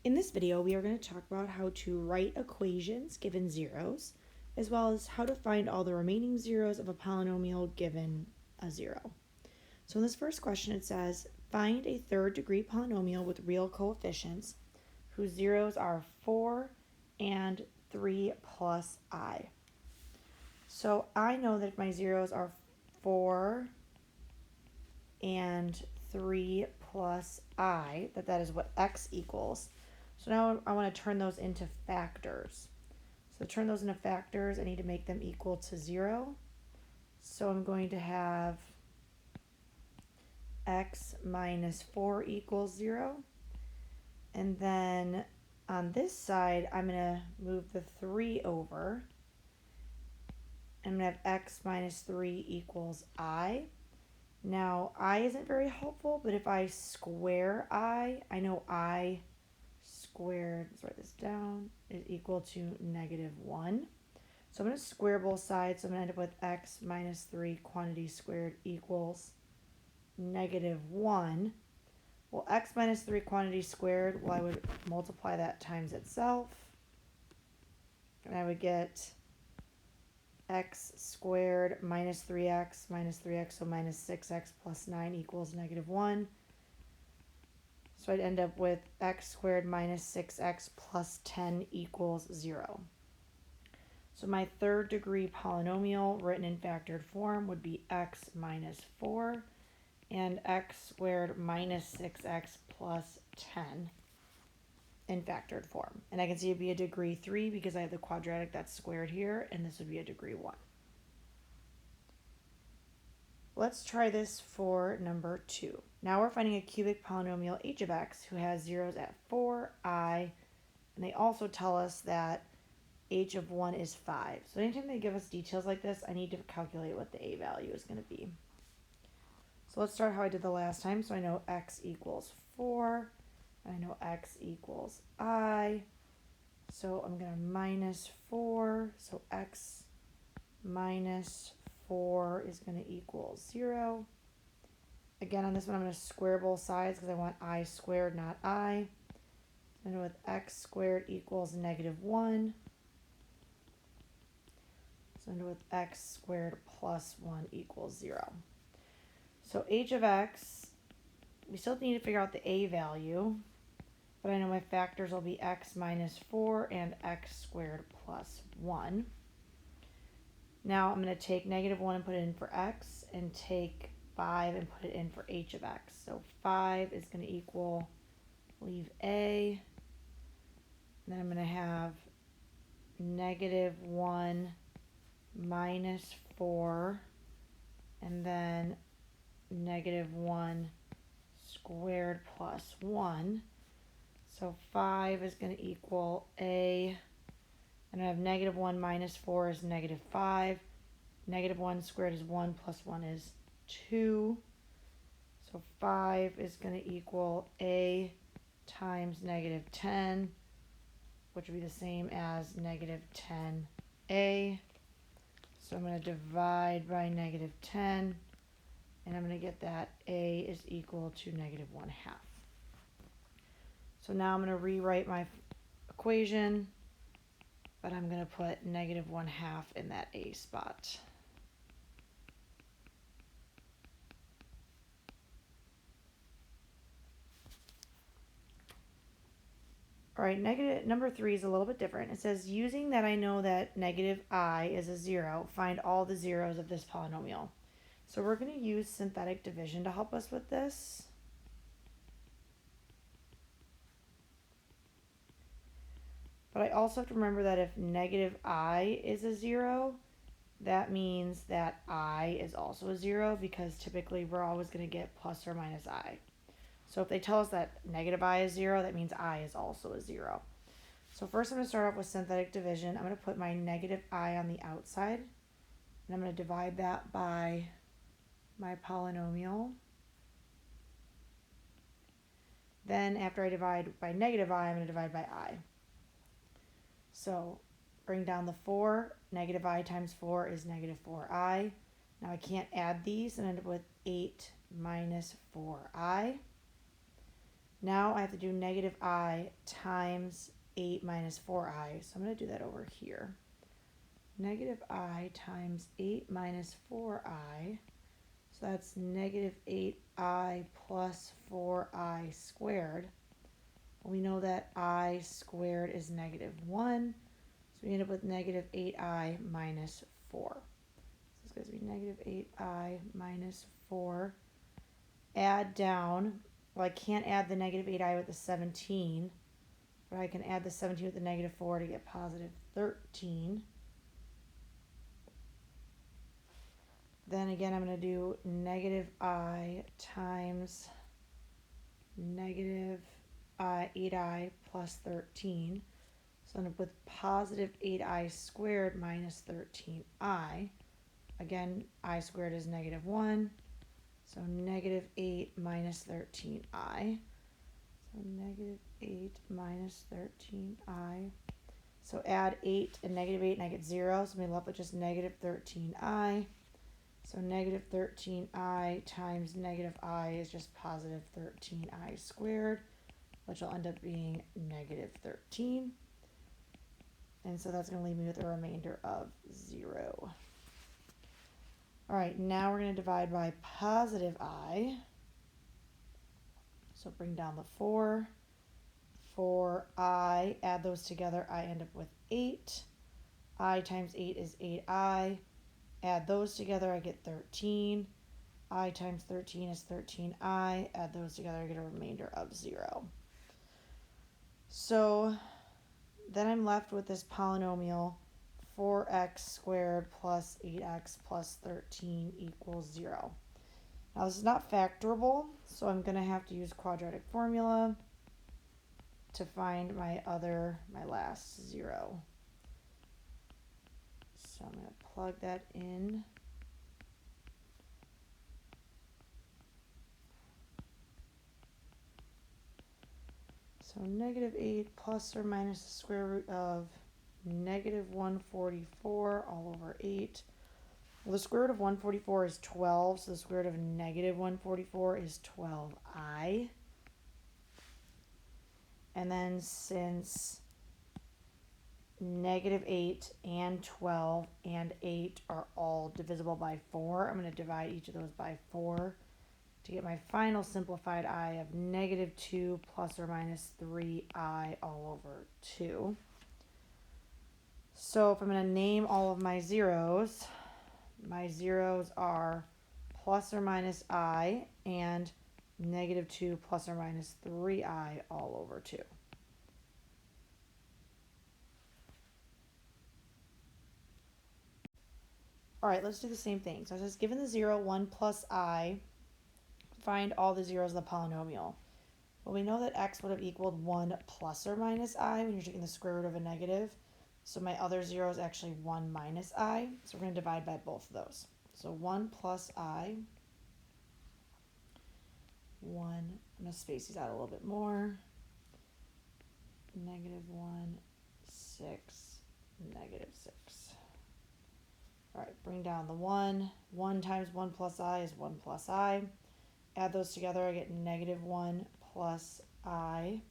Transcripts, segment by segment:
In this video, we are going to talk about how to write equations given zeros, as well as how to find all the remaining zeros of a polynomial given a zero. So in this first question, it says, find a third-degree polynomial with real coefficients whose zeros are 4 and 3 plus I. So I know that my zeros are 4 and 3 plus I, that is what x equals. So now I want to turn those into factors. So to turn those into factors, I need to make them equal to 0. So I'm going to have x minus 4 equals 0. And then on this side, I'm going to move the 3 over. I'm going to have x minus 3 equals I. Now, I isn't very helpful, but if I square I know I squared, let's write this down, is equal to -1. So I'm going to square both sides. So I'm going to end up with x minus 3 quantity squared equals -1. Well, x minus 3 quantity squared, well, I would multiply that times itself. And I would get x squared minus 3x, so minus 6x plus 9 equals -1. So I'd end up with x squared minus 6x plus 10 equals 0. So my third degree polynomial written in factored form would be x minus 4 and x squared minus 6x plus 10 in factored form. And I can see it'd be a degree 3 because I have the quadratic that's squared here, and this would be a degree 1. Let's try this for number 2. Now we're finding a cubic polynomial h of x who has zeros at 4, I, and they also tell us that h of 1 is 5. So anytime they give us details like this, I need to calculate what the a value is going to be. So let's start how I did the last time. So I know x equals 4, and I know x equals I. So I'm going to minus 4, so x minus 4 is going to equal 0. Again, on this one, I'm going to square both sides because I want I squared, not I. And with x squared equals -1. So with x squared plus 1 equals 0. So h of x, we still need to figure out the a value, but I know my factors will be x minus 4 and x squared plus 1. Now I'm going to take -1 and put it in for x, and take 5 and put it in for h of x. So 5 is going to equal, leave a, and then I'm going to have -1 minus 4, and then -1 squared plus 1. So 5 is going to equal a, and I have -1 minus 4 is -5. -1 squared is 1 plus 1 is 2. So 5 is going to equal a times -10, which would be the same as -10a. So I'm going to divide by -10, and I'm going to get that a is equal to -1/2. So now I'm going to rewrite my equation, but I'm going to put -1/2 in that a spot. All right, number 3 is a little bit different. It says, using that I know that -I is a 0, find all the zeros of this polynomial. So we're going to use synthetic division to help us with this. But I also have to remember that if -I is a 0, that means that I is also a 0, because typically we're always going to get plus or minus I. So if they tell us that -I is 0, that means I is also a 0. So first I'm going to start off with synthetic division. I'm going to put my -I on the outside, and I'm going to divide that by my polynomial. Then after I divide by -I, I'm going to divide by I. So bring down the 4. -I times 4 is -4i. Now I can't add these, and end up with 8 minus 4i. Now I have to do negative I times 8 minus 4i. So I'm going to do that over here. Negative I times 8 minus 4i. So that's negative 8i plus 4i squared. We know that I squared is negative 1. So we end up with negative 8i minus 4. So it's going to be negative 8i minus 4. Add down. Well, I can't add the negative 8i with the 17, but I can add the 17 with the negative 4 to get positive 13. Then again, I'm going to do negative I times negative 8i plus 13. So I end up with positive 8i squared minus 13i. Again, I squared is negative 1. So negative 8 minus 13i. So negative 8 minus 13i. So add 8 and negative 8 and I get 0. So I'm left with just negative 13i. So negative 13i times negative I is just positive 13i squared, which will end up being negative 13. And so that's going to leave me with a remainder of 0. All right, now we're going to divide by positive I. So bring down the 4. For I, add those together, I end up with 8. I times 8 is 8i. Add those together, I get 13. I times 13 is 13i. Add those together, I get a remainder of 0. So then I'm left with this polynomial 4x squared plus 8x plus 13 equals 0. Now this is not factorable, so I'm going to have to use quadratic formula to find my last 0. So I'm going to plug that in. So negative 8 plus or minus the square root of negative 144 all over 8. Well, the square root of 144 is 12, so the square root of negative 144 is 12i. And then since negative 8 and 12 and 8 are all divisible by 4, I'm going to divide each of those by 4 to get my final simplified I of negative 2 plus or minus 3i all over 2. So if I'm going to name all of my zeros are plus or minus I and negative 2 plus or minus 3i all over 2. All right, let's do the same thing. So it says given the 0, 1 plus I, find all the zeros of the polynomial. Well, we know that x would have equaled 1 plus or minus I when you're taking the square root of a negative. So my other 0 is actually 1 minus I. So we're going to divide by both of those. So 1 plus I. 1, I'm going to space these out a little bit more. Negative 1, 6, negative 6. All right, bring down the 1. 1 times 1 plus I is 1 plus I. Add those together, I get negative 1 plus I.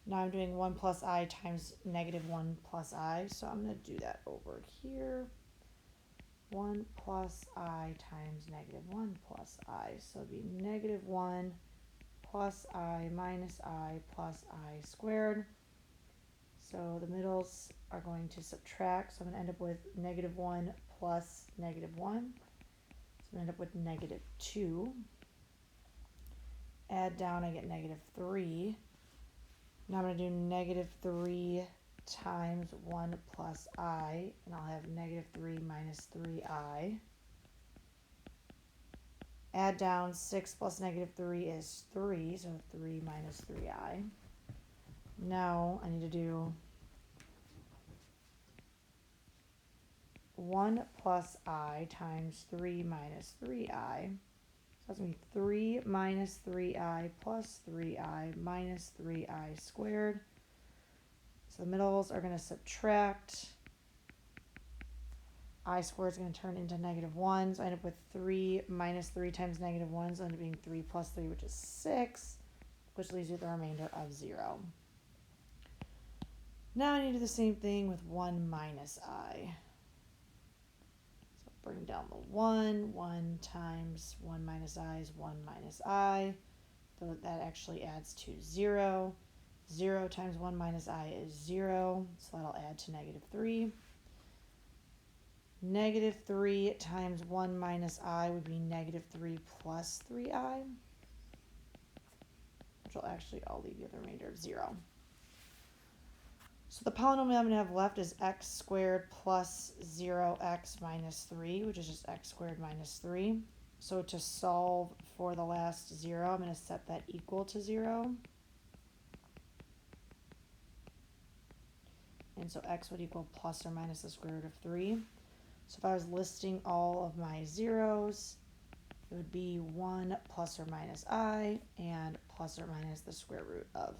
Now I'm doing 1 plus I times negative 1 plus I, so I'm going to do that over here. 1 plus I times negative 1 plus I, so it'd be negative 1 plus I minus I plus I squared. So the middles are going to subtract, so I'm going to end up with negative 1 plus negative 1. So I'm going to end up with negative 2. Add down, I get negative 3. Now I'm going to do negative 3 times 1 plus I, and I'll have negative 3 minus 3i. Add down, 6 plus negative 3 is 3, so 3 minus 3i. Now I need to do 1 plus I times 3 minus 3i. So that's going to be 3 minus 3i plus 3i minus 3i squared. So the middles are going to subtract. I squared is going to turn into negative 1. So I end up with 3 minus 3 times negative 1. So I end up being 3 plus 3, which is 6. which leaves you with a remainder of 0. Now I need to do the same thing with 1 minus I. So bring down the 1. 1 times 1 minus I is 1 minus I. So that actually adds to 0. 0 times 1 minus I is 0, so that'll add to negative 3. Negative 3 times 1 minus I would be negative 3 plus 3I, which will actually all leave you with a remainder of 0. So the polynomial I'm going to have left is x squared plus 0x minus 3, which is just x squared minus 3. So to solve for the last 0, I'm going to set that equal to 0. And so x would equal plus or minus the square root of 3. So if I was listing all of my zeros, it would be 1 plus or minus I and plus or minus the square root of